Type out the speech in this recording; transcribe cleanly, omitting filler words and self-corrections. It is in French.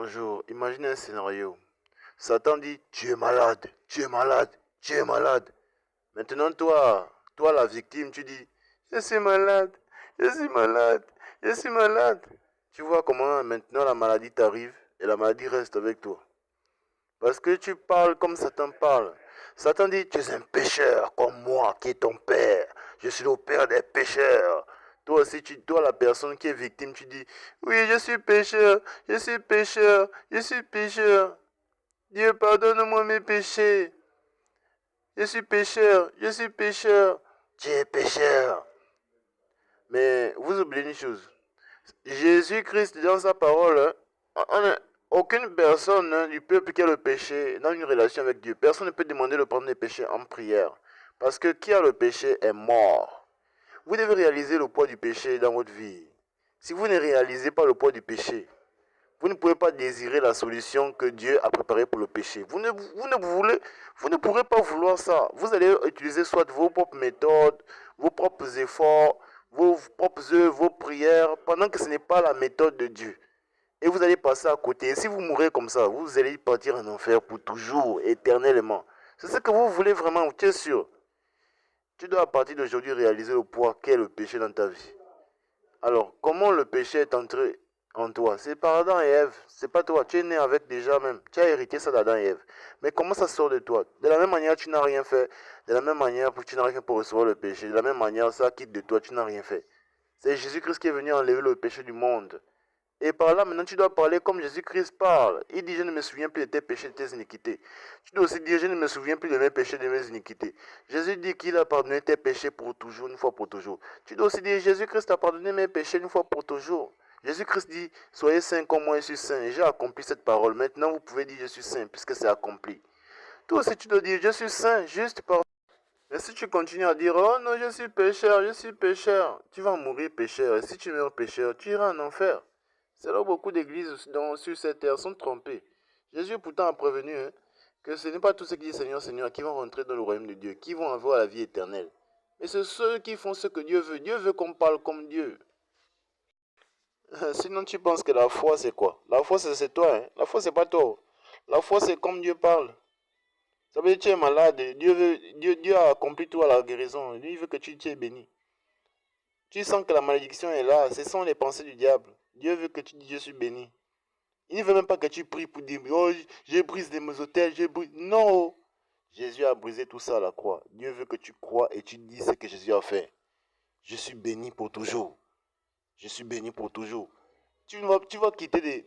Bonjour, imagine un scénario. Satan dit, tu es malade, tu es malade, tu es malade. Maintenant, toi la victime, tu dis, je suis malade, je suis malade, je suis malade. Tu vois comment maintenant la maladie t'arrive et la maladie reste avec toi. Parce que tu parles comme Satan parle. Satan dit, tu es un pécheur comme moi qui est ton père. Je suis le père des pécheurs. Toi aussi, toi la personne qui est victime, tu dis, oui, je suis pécheur, je suis pécheur, je suis pécheur. Dieu, pardonne-moi mes péchés. Je suis pécheur, je suis pécheur. Tu es pécheur. Mais vous oubliez une chose. Jésus-Christ, dans sa parole, aucune personne du peuple qui a le péché n'a une relation avec Dieu. Personne ne peut demander le pardon des péchés en prière. Parce que qui a le péché est mort. Vous devez réaliser le poids du péché dans votre vie. Si vous ne réalisez pas le poids du péché, vous ne pouvez pas désirer la solution que Dieu a préparée pour le péché. Vous ne pourrez pas vouloir ça. Vous allez utiliser soit vos propres méthodes, vos propres efforts, vos propres œuvres, vos prières, pendant que ce n'est pas la méthode de Dieu. Et vous allez passer à côté. Et si vous mourrez comme ça, vous allez partir en enfer pour toujours, éternellement. C'est ce que vous voulez vraiment, tu es sûr. Tu dois à partir d'aujourd'hui réaliser le poids qu'est le péché dans ta vie. Alors, comment le péché est entré en toi? C'est par Adam et Ève. C'est pas toi. Tu es né avec déjà même. Tu as hérité ça d'Adam et Ève. Mais comment ça sort de toi? De la même manière, tu n'as rien fait. De la même manière, tu n'as rien fait pour recevoir le péché. De la même manière, ça quitte de toi. Tu n'as rien fait. C'est Jésus-Christ qui est venu enlever le péché du monde. Et par là, maintenant, tu dois parler comme Jésus-Christ parle. Il dit, je ne me souviens plus de tes péchés, de tes iniquités. Tu dois aussi dire, je ne me souviens plus de mes péchés, de mes iniquités. Jésus dit qu'il a pardonné tes péchés pour toujours, une fois pour toujours. Tu dois aussi dire, Jésus-Christ a pardonné mes péchés une fois pour toujours. Jésus-Christ dit, soyez saints comme moi je suis saint. Et j'ai accompli cette parole. Maintenant, vous pouvez dire, je suis saint, puisque c'est accompli. Toi aussi, tu dois dire, je suis saint, juste par... Mais si tu continues à dire, oh non, je suis pécheur, tu vas mourir pécheur. Et si tu meurs pécheur, tu iras en enfer. C'est là où beaucoup d'églises sur cette terre sont trompées. Jésus pourtant a prévenu que ce n'est pas tous ceux qui disent Seigneur, Seigneur qui vont rentrer dans le royaume de Dieu, qui vont avoir la vie éternelle. Mais c'est ceux qui font ce que Dieu veut. Dieu veut qu'on parle comme Dieu. Sinon, tu penses que la foi, c'est quoi? La foi, c'est toi. Hein? La foi, c'est pas toi. La foi, c'est comme Dieu parle. Ça veut dire que tu es malade. Dieu a accompli toi la guérison. Lui, il veut que tu es béni. Tu sens que la malédiction est là. Ce sont les pensées du diable. Dieu veut que tu dises je suis béni. Il ne veut même pas que tu pries pour dire oh, j'ai brisé mes autels, j'ai brisé. Non! Jésus a brisé tout ça à la croix. Dieu veut que tu crois et tu dis ce que Jésus a fait. Je suis béni pour toujours. Je suis béni pour toujours. Tu vas quitter des,